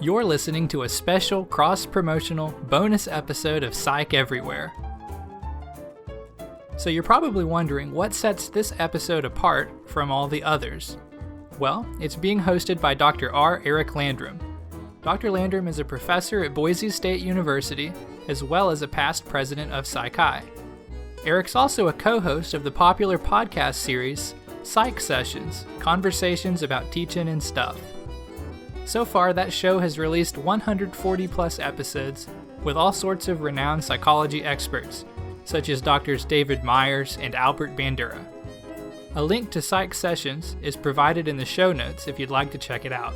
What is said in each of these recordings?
You're listening to a special cross-promotional bonus episode of Psych Everywhere. So you're probably wondering what sets this episode apart from all the others. Well, it's being hosted by Dr. R. Eric Landrum. Dr. Landrum is a professor at Boise State University, as well as a past president of PsychI. Eric's also a co-host of the popular podcast series, PsychSessions, Conversations about Teaching and Stuff. So far, that show has released 140 plus episodes with all sorts of renowned psychology experts, such as Drs. David Myers and Albert Bandura. A link to Psych Sessions is provided in the show notes if you'd like to check it out.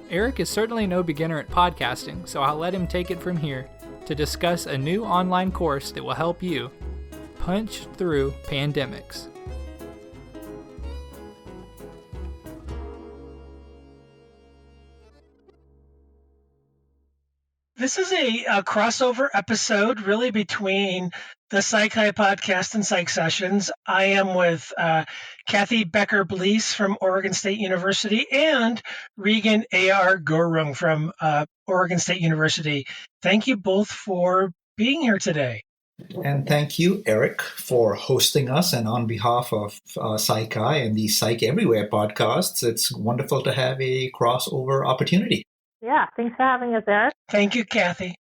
Eric is certainly no beginner at podcasting, so I'll let him take it from here to discuss a new online course that will help you punch through pandemics. This is a crossover episode really between the PsychI podcast and Psych Sessions. I am with Kathryn Becker-Blease from Oregon State University and Regan A. Gurung from Oregon State University. Thank you both for being here today. And thank you, Eric, for hosting us. And on behalf of PsychI and the Psych Everywhere podcasts, it's wonderful to have a crossover opportunity. Yeah, thanks for having us, Eric. Thank you, Kathy.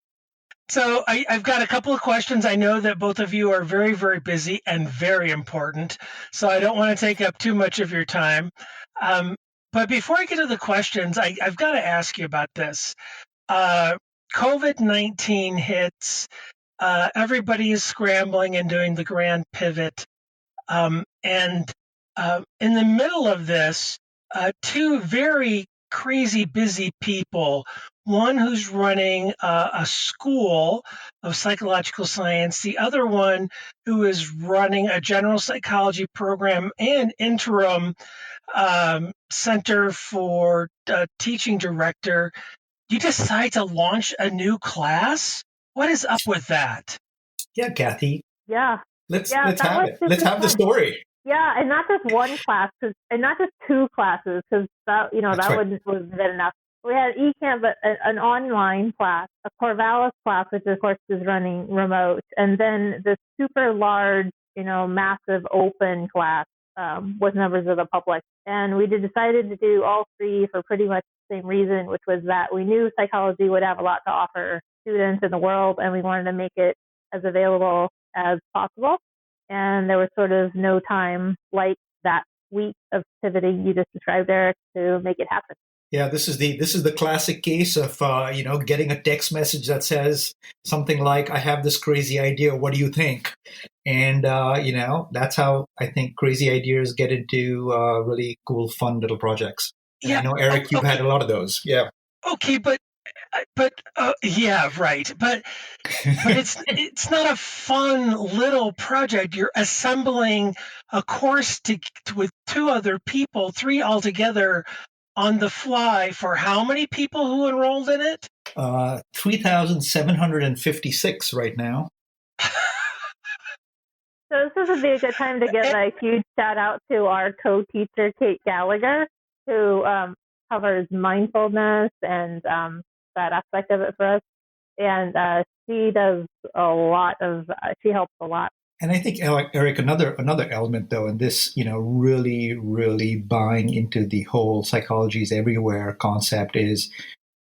So I've got a couple of questions. I know that both of you are very, very busy and very important, so I don't want to take up too much of your time. But before I get to the questions, I've got to ask you about this. COVID-19 hits. Everybody is scrambling and doing the grand pivot. And in the middle of this, two very crazy busy people, one who's running a school of psychological science, the other one who is running a general psychology program and interim center for teaching director. You decide to launch a new class? What is up with that? Yeah, Kathy. Yeah. Let's have it. Let's have the story. Yeah, and not just one class, and not just two classes, because that right. wouldn't have been enough. We had eCamp, but an online class, a Corvallis class, which of course is running remote, and then this super large, massive open class with members of the public. And we decided to do all three for pretty much the same reason, which was that we knew psychology would have a lot to offer students in the world, and we wanted to make it as available as possible. And there was sort of no time like that week of pivoting you just described, Eric, to make it happen. Yeah, this is the classic case of getting a text message that says something like, "I have this crazy idea. What do you think?" And that's how I think crazy ideas get into really cool, fun little projects. And Yeah, I know, Eric, you've had a lot of those. Yeah. Okay, but yeah, right. But it's not a fun little project. You're assembling a course with two other people, three altogether, on the fly. For how many people who enrolled in it? 3,756 right now. So this would be a good time to give a huge shout out to our co-teacher, Kate Gallagher, who covers mindfulness and that aspect of it for us. And she does she helps a lot. And I think, Eric, another element, though, in this, really, really buying into the whole psychology is everywhere concept is,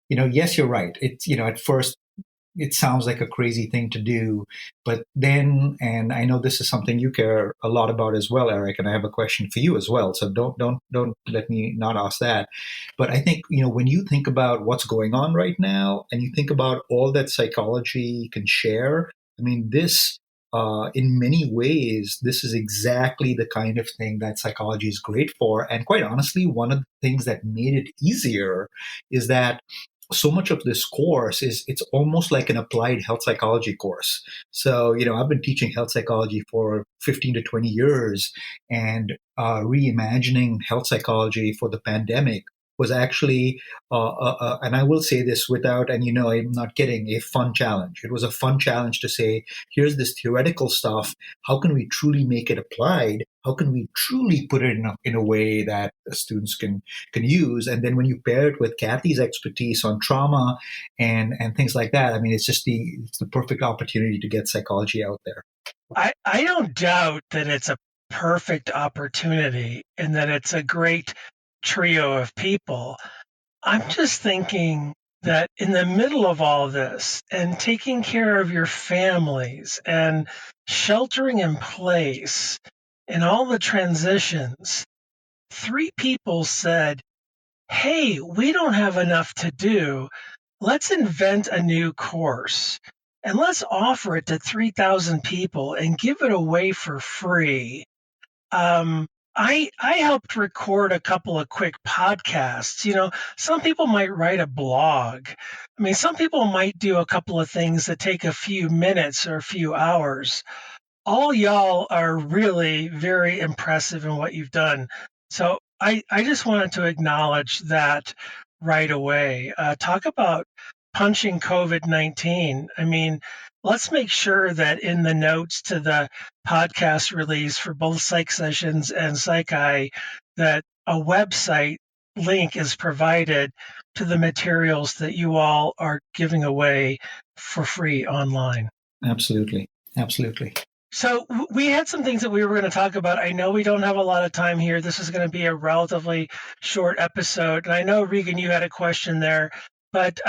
yes, you're right. It's, at first, it sounds like a crazy thing to do, but then, and I know this is something you care a lot about as well, Eric, and I have a question for you as well. So don't let me not ask that. But I think, when you think about what's going on right now and you think about all that psychology can share, I mean, this, in many ways, this is exactly the kind of thing that psychology is great for. And quite honestly, one of the things that made it easier is that so much of this course it's almost like an applied health psychology course. So, I've been teaching health psychology for 15 to 20 years, and reimagining health psychology for the pandemic was actually, and I will say this without, and I'm not kidding, a fun challenge. It was a fun challenge to say, here's this theoretical stuff. How can we truly make it applied? how can we truly put it in a way that students can use? And then when you pair it with Kathy's expertise on trauma and things like that, I mean, it's the perfect opportunity to get psychology out there. I don't doubt that it's a perfect opportunity and that it's a great trio of people. I'm just thinking that in the middle of all this and taking care of your families and sheltering in place and all the transitions, 3 people said, hey, we don't have enough to do. Let's invent a new course and let's offer it to 3,000 people and give it away for free. I helped record a couple of quick podcasts. You know, some people might write a blog. I mean, some people might do a couple of things that take a few minutes or a few hours. All y'all are really very impressive in what you've done. So I just wanted to acknowledge that right away. Talk about punching COVID-19. I mean, let's make sure that in the notes to the podcast release for both Psych Sessions and Psych-I, that a website link is provided to the materials that you all are giving away for free online. Absolutely. Absolutely. So we had some things that we were going to talk about. I know we don't have a lot of time here. This is going to be a relatively short episode. And I know, Regan, you had a question there. But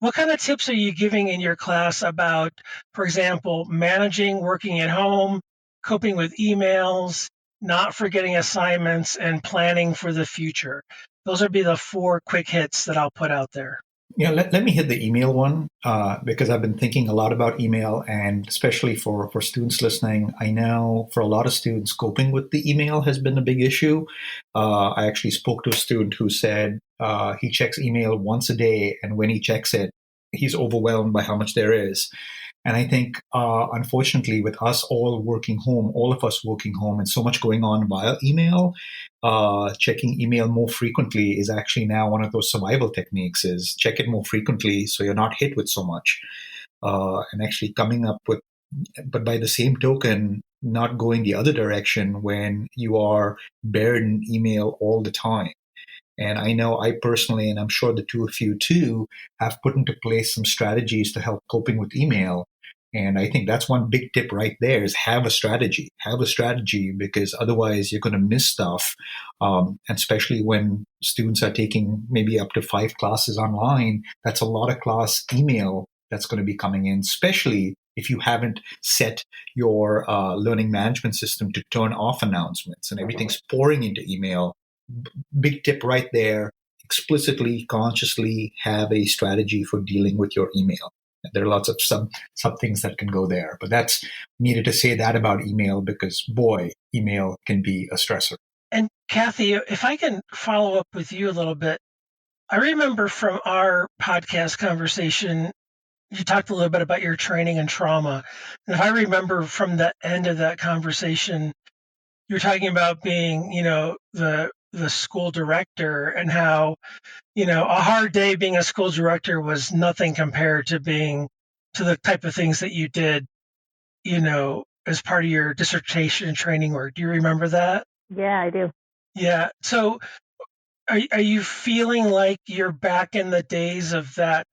what kind of tips are you giving in your class about, for example, managing working at home, coping with emails, not forgetting assignments, and planning for the future? Those would be the 4 quick hits that I'll put out there. Yeah, let me hit the email one because I've been thinking a lot about email, and especially for students listening, I know for a lot of students, coping with the email has been a big issue. I actually spoke to a student who said he checks email once a day, and when he checks it, he's overwhelmed by how much there is. And I think, unfortunately, with us all working home, all of us working home, and so much going on via email, checking email more frequently is actually now one of those survival techniques, is check it more frequently so you're not hit with so much. And actually coming up with, but by the same token, not going the other direction when you are buried in email all the time. And I know I personally, and I'm sure the two of you too, have put into place some strategies to help coping with email. And I think that's one big tip right there, is have a strategy. Have a strategy, because otherwise you're going to miss stuff. And especially when students are taking maybe up to 5 classes online, that's a lot of class email that's going to be coming in, especially if you haven't set your learning management system to turn off announcements and everything's pouring into email. Big tip right there. Explicitly, consciously have a strategy for dealing with your email. There are lots of some things that can go there, but that's needed to say that about email, because boy, email can be a stressor. And Kathy, if I can follow up with you a little bit, I remember from our podcast conversation, you talked a little bit about your training in trauma. And if I remember from the end of that conversation, you're talking about being, the school director, and how, a hard day being a school director was nothing compared to the type of things that you did, as part of your dissertation and training work. Do you remember that? Yeah, I do. Yeah. So are you feeling like you're back in the days of that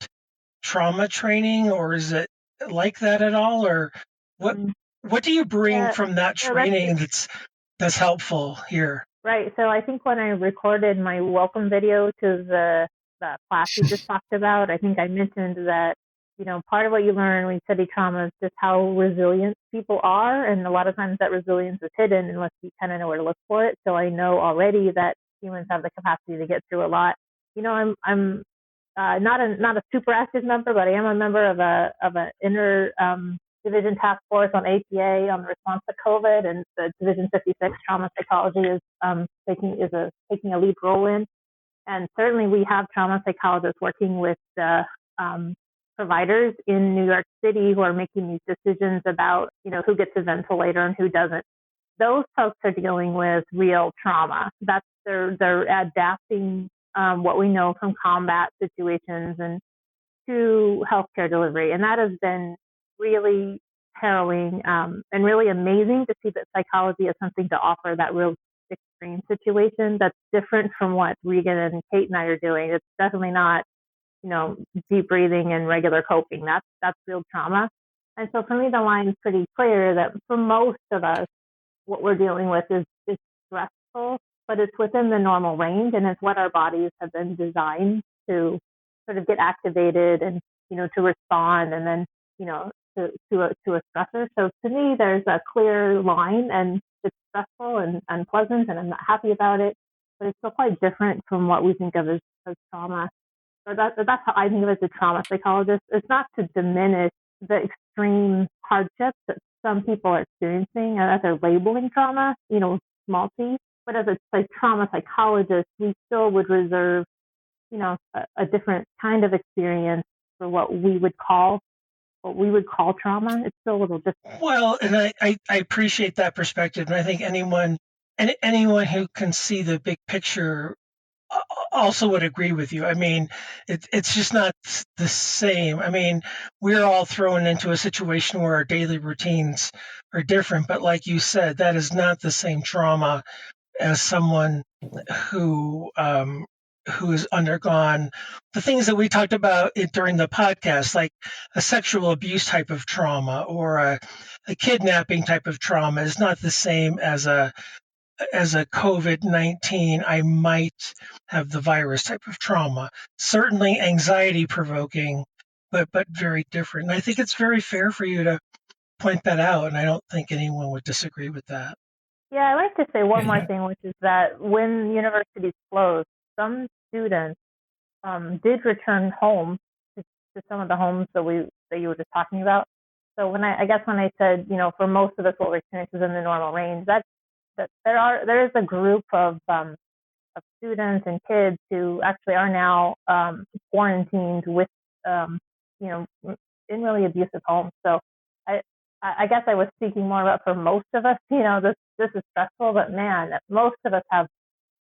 trauma training, or is it like that at all? Or what do you bring from that training that's helpful here? Right. So I think when I recorded my welcome video to the class you just talked about, I think I mentioned that, part of what you learn when you study trauma is just how resilient people are. And a lot of times that resilience is hidden unless you kind of know where to look for it. So I know already that humans have the capacity to get through a lot. I'm not a super active member, but I am a member of an inner division task force on APA on the response to COVID, and the Division 56 trauma psychology is taking a lead role in. And certainly we have trauma psychologists working with the providers in New York City who are making these decisions about, who gets a ventilator and who doesn't. Those folks are dealing with real trauma. They're adapting what we know from combat situations and to healthcare delivery. And that has been really harrowing and really amazing to see that psychology has something to offer, that real extreme situation that's different from what Regan and Kate and I are doing. It's definitely not, deep breathing and regular coping. That's real trauma. And so for me, the line is pretty clear that for most of us, what we're dealing with is stressful, but it's within the normal range, and it's what our bodies have been designed to sort of get activated and, to respond, and then, to a stressor. So to me, there's a clear line, and it's stressful and unpleasant, and I'm not happy about it, but it's still quite different from what we think of as trauma. So that's how I think of it as a trauma psychologist. It's not to diminish the extreme hardships that some people are experiencing, and as they're labeling trauma, small t. But as a trauma psychologist, we still would reserve, a different kind of experience for what we would call trauma. It's still a little different. Well, and I appreciate that perspective, and I think anyone who can see the big picture also would agree with you. I mean, it's just not the same. I mean, we're all thrown into a situation where our daily routines are different, but like you said, that is not the same trauma as someone who has undergone the things that we talked about during the podcast, like a sexual abuse type of trauma or a kidnapping type of trauma, is not the same as a COVID-19, I might have the virus type of trauma. Certainly anxiety provoking, but very different. And I think it's very fair for you to point that out, and I don't think anyone would disagree with that. Yeah, I like to say one more thing, which is that when universities closed, some students did return home to some of the homes that you were just talking about. So when I said, for most of us what we're experiencing is in the normal range, that there is a group of students and kids who actually are now quarantined with in really abusive homes. So I guess I was speaking more about for most of us, this is stressful, but man, most of us have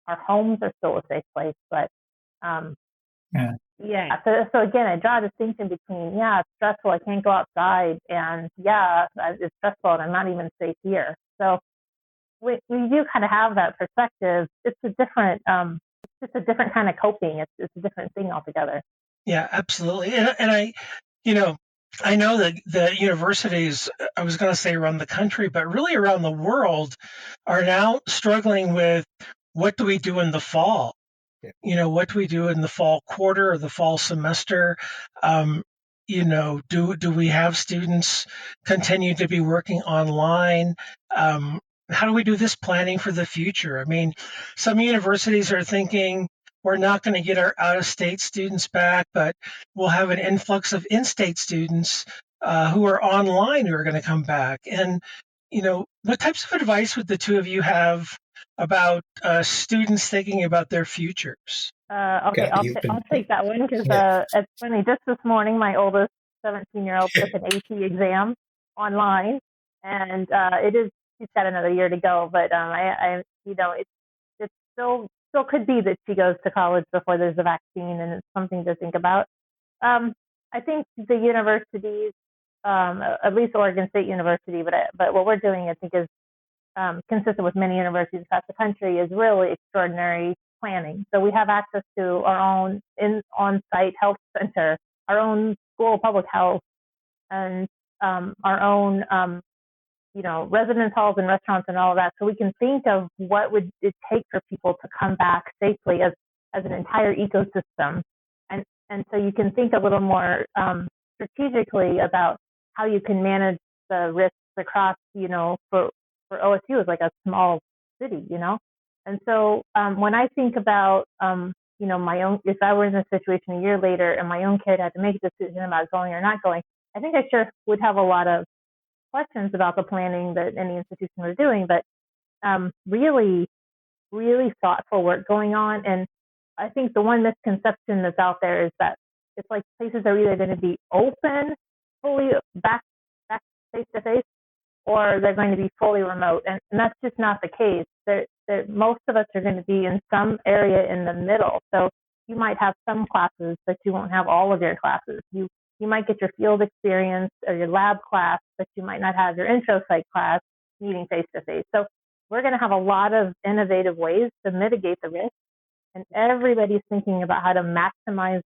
our homes are still a safe place. But So again, I draw a distinction between it's stressful, I can't go outside, and it's stressful and I'm not even safe here. So we do kind of have that perspective. It's a different, it's a different kind of coping. It's a different thing altogether. Yeah, absolutely. And I know that the universities, I was going to say around the country, but really around the world, are now struggling with what do we do in the fall? What do we do in the fall quarter or the fall semester? Do we have students continue to be working online? How do we do this planning for the future? I mean, some universities are thinking we're not going to get our out-of-state students back, but we'll have an influx of in-state students who are online who are going to come back. And, what types of advice would the two of you have about students thinking about their futures? Okay, I'll take that one because it's funny. Just this morning, my oldest 17-year-old took an AP exam online, and she's got another year to go. But it still could be that she goes to college before there's a vaccine, and it's something to think about. I think the universities, at least Oregon State University, but what we're doing, I think, is consistent with many universities across the country, is really extraordinary planning. So we have access to our own on-site health center, our own school of public health, and our own residence halls and restaurants and all of that. So we can think of what would it take for people to come back safely as an entire ecosystem. And so you can think a little more strategically about how you can manage the risks across, for OSU is like a small city, And so when I think about, my own, if I were in this situation a year later and my own kid had to make a decision about going or not going, I think I sure would have a lot of questions about the planning that any institution was doing, but really, really thoughtful work going on. And I think the one misconception that's out there is that it's like places are either going to be open, fully back face to face, or they're going to be fully remote. And that's just not the case. Most of us are going to be in some area in the middle. So you might have some classes, but you won't have all of your classes. You you might get your field experience or your lab class, but you might not have your intro psych class meeting face to face. So we're going to have a lot of innovative ways to mitigate the risk. And everybody's thinking about how to maximize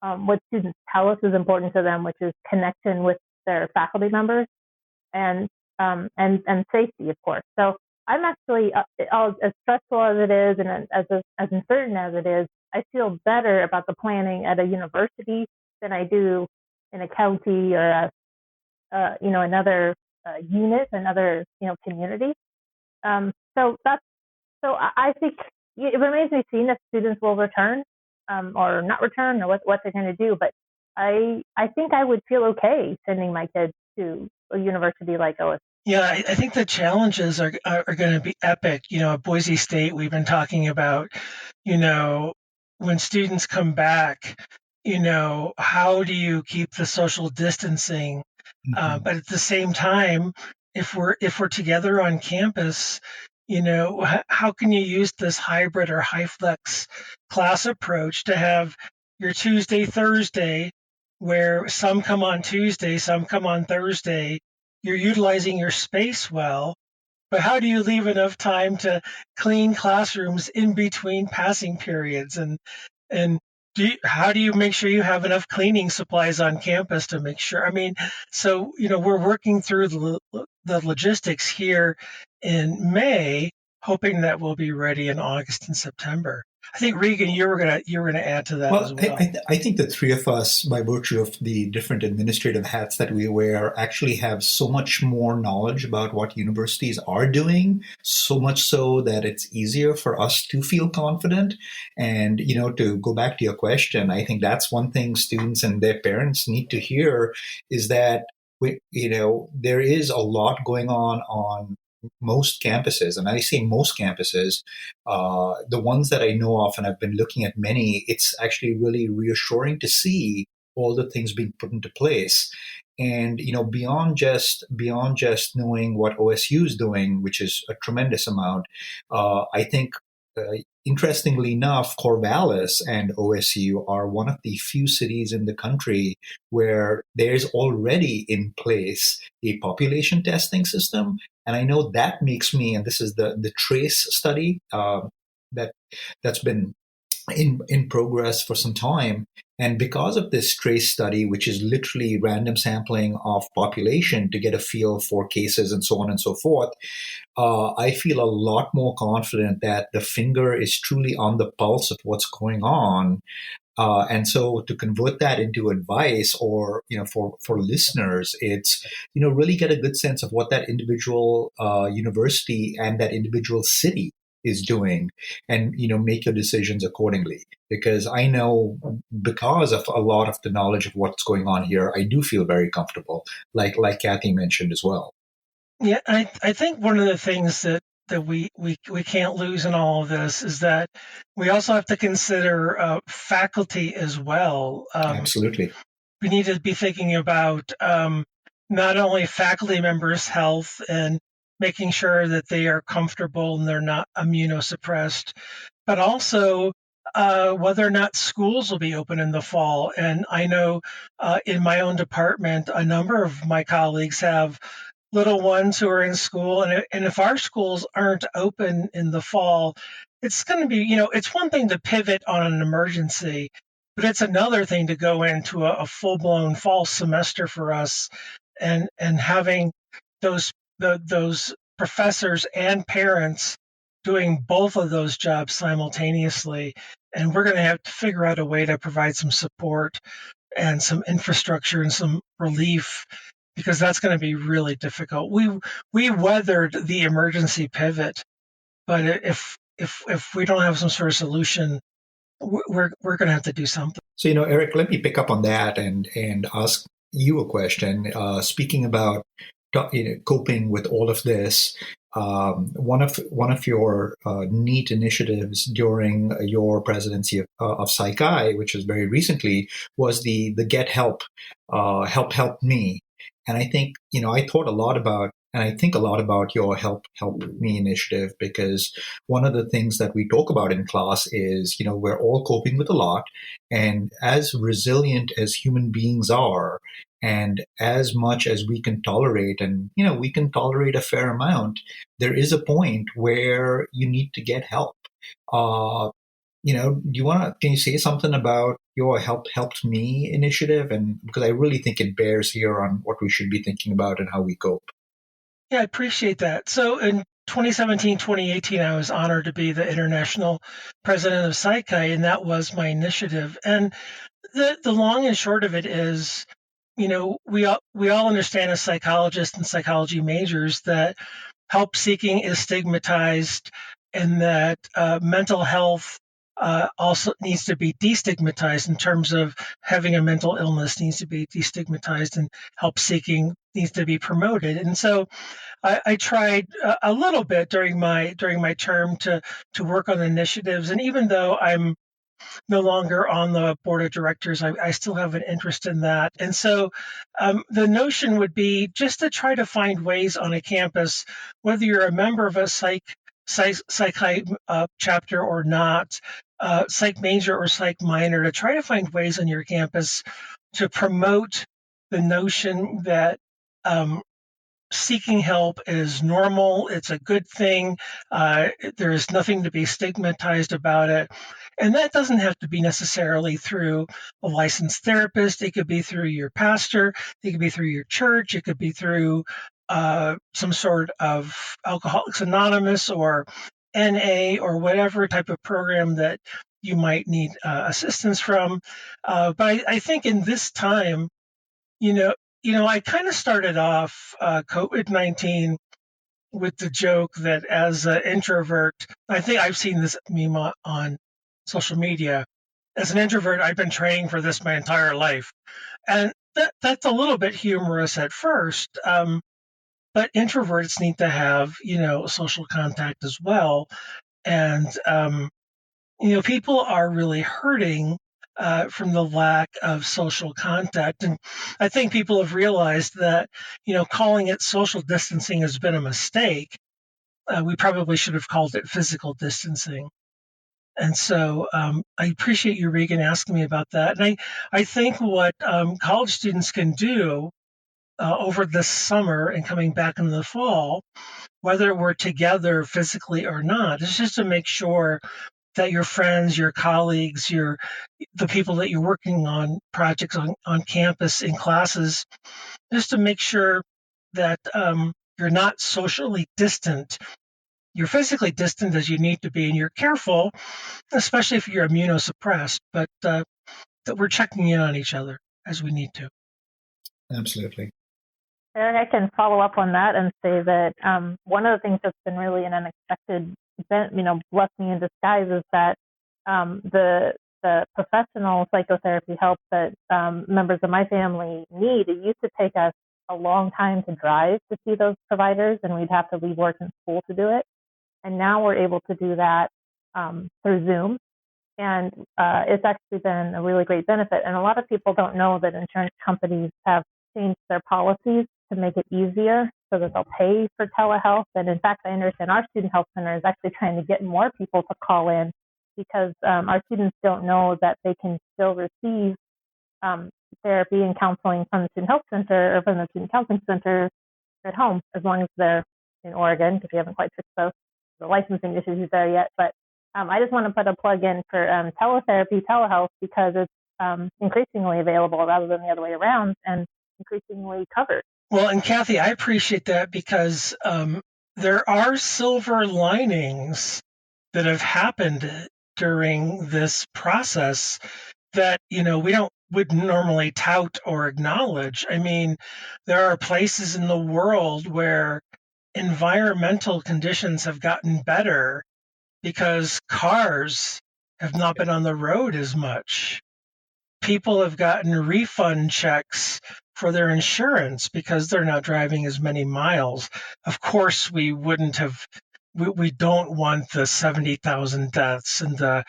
what students tell us is important to them, which is connection with their faculty members and safety, of course. So I'm actually, as stressful as it is and as uncertain as it is, I feel better about the planning at a university than I do in a county or another unit, another community. So I think it remains to be seen if students will return or not return or what they're going to do. But I think I would feel okay sending my kids to a university like OSU. Yeah, I think the challenges are going to be epic. At Boise State, we've been talking about, when students come back, how do you keep the social distancing? Mm-hmm. But at the same time, if we're together on campus, how can you use this hybrid or high flex class approach to have your Tuesday, Thursday, where some come on Tuesday, some come on Thursday? You're utilizing your space well, but how do you leave enough time to clean classrooms in between passing periods? And how do you make sure you have enough cleaning supplies on campus to make sure? So, we're working through the logistics here in May, hoping that we'll be ready in August and September. I think, Regan, you were gonna add to that as well. I think the three of us, by virtue of the different administrative hats that we wear, actually have so much more knowledge about what universities are doing, so much so that it's easier for us to feel confident. And, to go back to your question, I think that's one thing students and their parents need to hear is that, there is a lot going on most campuses, and I say most campuses, the ones that I know of, and I've been looking at many, it's actually really reassuring to see all the things being put into place. And, beyond just knowing what OSU is doing, which is a tremendous amount, I think, interestingly enough, Corvallis and OSU are one of the few cities in the country where there's already in place a population testing system. And I know that makes me, and this is the TRACE study that's been in progress for some time. And because of this TRACE study, which is literally random sampling of population to get a feel for cases and so on and so forth, I feel a lot more confident that the finger is truly on the pulse of what's going on. And so to convert that into advice or, for listeners, it's, really get a good sense of what that individual university and that individual city is doing and, make your decisions accordingly. Because I know because of a lot of the knowledge of what's going on here, I do feel very comfortable, like Kathy mentioned as well. Yeah, I think one of the things that we can't lose in all of this is that we also have to consider faculty as well. Absolutely. We need to be thinking about not only faculty members' health and making sure that they are comfortable and they're not immunosuppressed, but also whether or not schools will be open in the fall. And I know in my own department, a number of my colleagues have little ones who are in school. And if our schools aren't open in the fall, it's going to be, it's one thing to pivot on an emergency, but it's another thing to go into a full-blown fall semester for us and having those professors and parents doing both of those jobs simultaneously. And we're going to have to figure out a way to provide some support and some infrastructure and some relief, because that's going to be really difficult. We weathered the emergency pivot, but if we don't have some sort of solution, we're going to have to do something. So, Eric, let me pick up on that and ask you a question. Speaking about coping with all of this, one of your neat initiatives during your presidency of PsychI, which was very recently, was the Get Help, Help Me. And I think, I thought a lot about, And I think a lot about your Help Me initiative, because one of the things that we talk about in class is, we're all coping with a lot. And as resilient as human beings are, and as much as we can tolerate, and, we can tolerate a fair amount, there is a point where you need to get help. Can you say something about your Helped Me initiative? And because I really think it bears here on what we should be thinking about and how we cope. Yeah, I appreciate that. So in 2017, 2018, I was honored to be the international president of PsychI, and that was my initiative. And the long and short of it is, we all understand as psychologists and psychology majors that help seeking is stigmatized, and that mental health also needs to be destigmatized in terms of having a mental illness needs to be destigmatized, and help seeking needs to be promoted. And so I tried a little bit during my term to work on initiatives. And even though I'm no longer on the board of directors, I still have an interest in that. And so the notion would be just to try to find ways on a campus, whether you're a member of a psych chapter or not, psych major or psych minor, to try to find ways on your campus to promote the notion that seeking help is normal. It's a good thing. There is nothing to be stigmatized about it. And that doesn't have to be necessarily through a licensed therapist. It could be through your pastor. It could be through your church. It could be through some sort of Alcoholics Anonymous or NA or whatever type of program that you might need assistance from. But I think in this time, I kind of started off COVID-19 with the joke that as an introvert, I think I've seen this meme on social media. As an introvert, I've been training for this my entire life. And that's a little bit humorous at first. But introverts need to have, social contact as well. And, people are really hurting from the lack of social contact. And I think people have realized that, calling it social distancing has been a mistake. We probably should have called it physical distancing. And so I appreciate you, Regan, asking me about that. And I think what college students can do over this summer and coming back in the fall, whether we're together physically or not, is just to make sure that your friends, your colleagues, the people that you're working on projects on campus in classes, just to make sure that you're not socially distant. You're physically distant as you need to be, and you're careful, especially if you're immunosuppressed, but that we're checking in on each other as we need to. Absolutely. Eric, I can follow up on that and say that one of the things that's been really an unexpected blessing in disguise is that the professional psychotherapy help that members of my family need. It used to take us a long time to drive to see those providers, and we'd have to leave work and school to do it. And now we're able to do that through Zoom. And it's actually been a really great benefit. And a lot of people don't know that insurance companies have changed their policies to make it easier so that they'll pay for telehealth. And in fact, I understand our student health center is actually trying to get more people to call in because our students don't know that they can still receive therapy and counseling from the student health center or from the student counseling center at home, as long as they're in Oregon, because we haven't quite fixed the licensing issues there yet. But I just want to put a plug in for teletherapy, telehealth, because it's increasingly available rather than the other way around and increasingly covered. Well, and Kathy, I appreciate that because there are silver linings that have happened during this process that, wouldn't normally tout or acknowledge. I mean, there are places in the world where environmental conditions have gotten better because cars have not been on the road as much. People have gotten refund checks for their insurance because they're not driving as many miles. Of course, we don't want the 70,000 deaths and the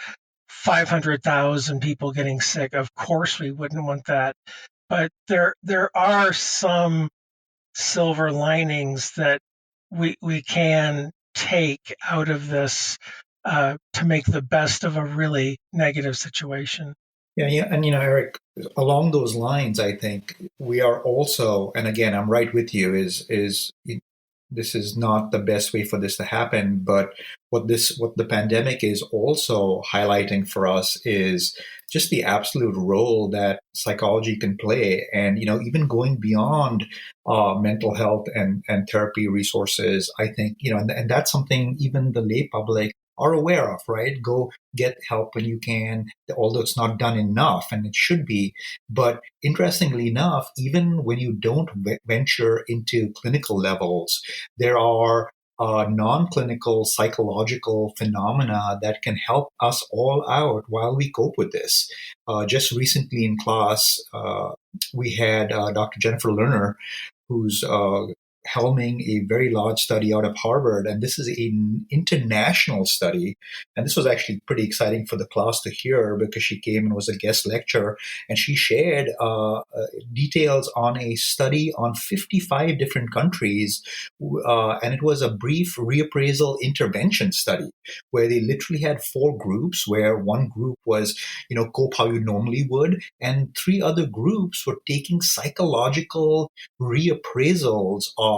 500,000 people getting sick. Of course, we wouldn't want that. But there are some silver linings that we can take out of this to make the best of a really negative situation. Yeah, and Eric, along those lines, I think we are also, and again, I'm right with you, is this is not the best way for this to happen, but what the pandemic is also highlighting for us is just the absolute role that psychology can play, and even going beyond mental health and therapy resources. I think and that's something even the lay public are aware of, right? Go get help when you can, although it's not done enough, and it should be. But interestingly enough, even when you don't venture into clinical levels, there are non-clinical psychological phenomena that can help us all out while we cope with this. Just recently in class, we had Dr. Jennifer Lerner, who's helming a very large study out of Harvard. And this is an international study. And this was actually pretty exciting for the class to hear, because she came and was a guest lecturer. And she shared details on a study on 55 different countries. And it was a brief reappraisal intervention study where they literally had 4 groups, where one group was, cope how you normally would. And 3 other groups were taking psychological reappraisals of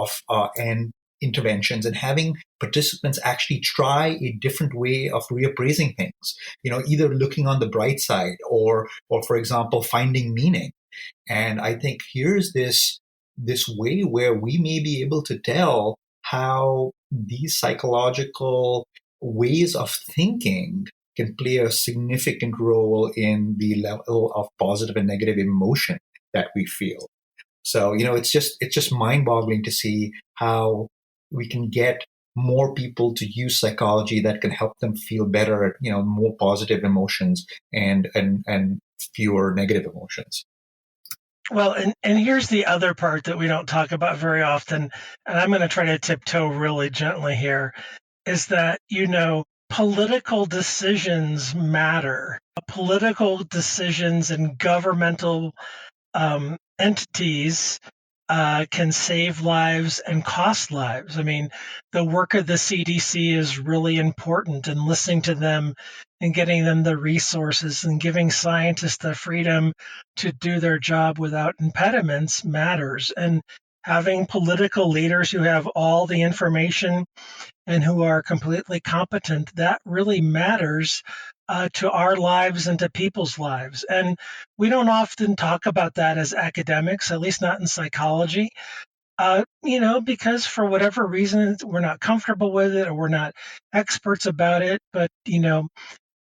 and interventions, and having participants actually try a different way of reappraising things, either looking on the bright side or for example, finding meaning. And I think here's this way where we may be able to tell how these psychological ways of thinking can play a significant role in the level of positive and negative emotion that we feel. So, it's just mind-boggling to see how we can get more people to use psychology that can help them feel better at, more positive emotions and fewer negative emotions. Well, and here's the other part that we don't talk about very often, and I'm going to try to tiptoe really gently here, is that, political decisions matter. Political decisions and governmental entities can save lives and cost lives. I mean, the work of the CDC is really important, and listening to them and getting them the resources and giving scientists the freedom to do their job without impediments matters. And having political leaders who have all the information and who are completely competent, that really matters to our lives and to people's lives. And we don't often talk about that as academics, at least not in psychology, because for whatever reason, we're not comfortable with it or we're not experts about it. But,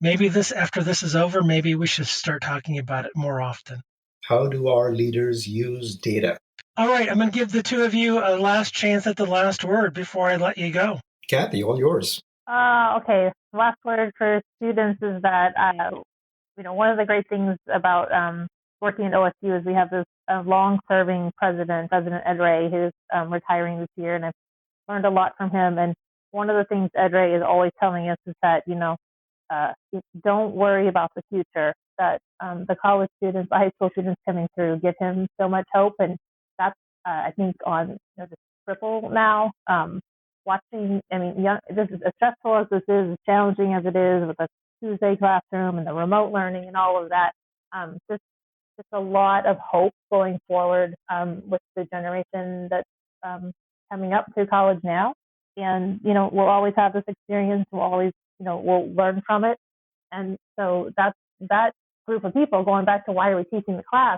maybe after this is over, maybe we should start talking about it more often. How do our leaders use data? All right, I'm going to give the two of you a last chance at the last word before I let you go. Kathy, all yours. Okay. Last word for students is that, one of the great things about working at OSU is we have this long-serving president Ed Ray, who's retiring this year, and I've learned a lot from him. And one of the things Ed Ray is always telling us is that, don't worry about the future, that the college students, the high school students coming through give him so much hope. And that's, I think, on the triple now. Watching, this is as stressful as this is, as challenging as it is with the Tuesday classroom and the remote learning and all of that. Just a lot of hope going forward with the generation that's coming up through college now. And, we'll always have this experience. We'll always, we'll learn from it. And so that group of people, going back to why are we teaching the class,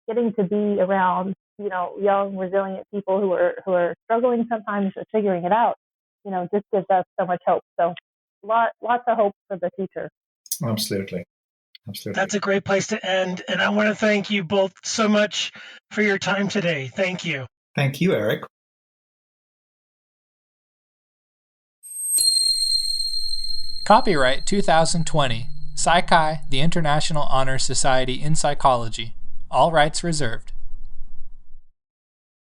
getting to be around young, resilient people who are struggling sometimes or figuring it out, just gives us so much hope. So lots of hope for the future. Absolutely. That's a great place to end. And I want to thank you both so much for your time today. Thank you. Thank you, Eric. Copyright 2020. PsyChi, the International Honor Society in Psychology. All rights reserved.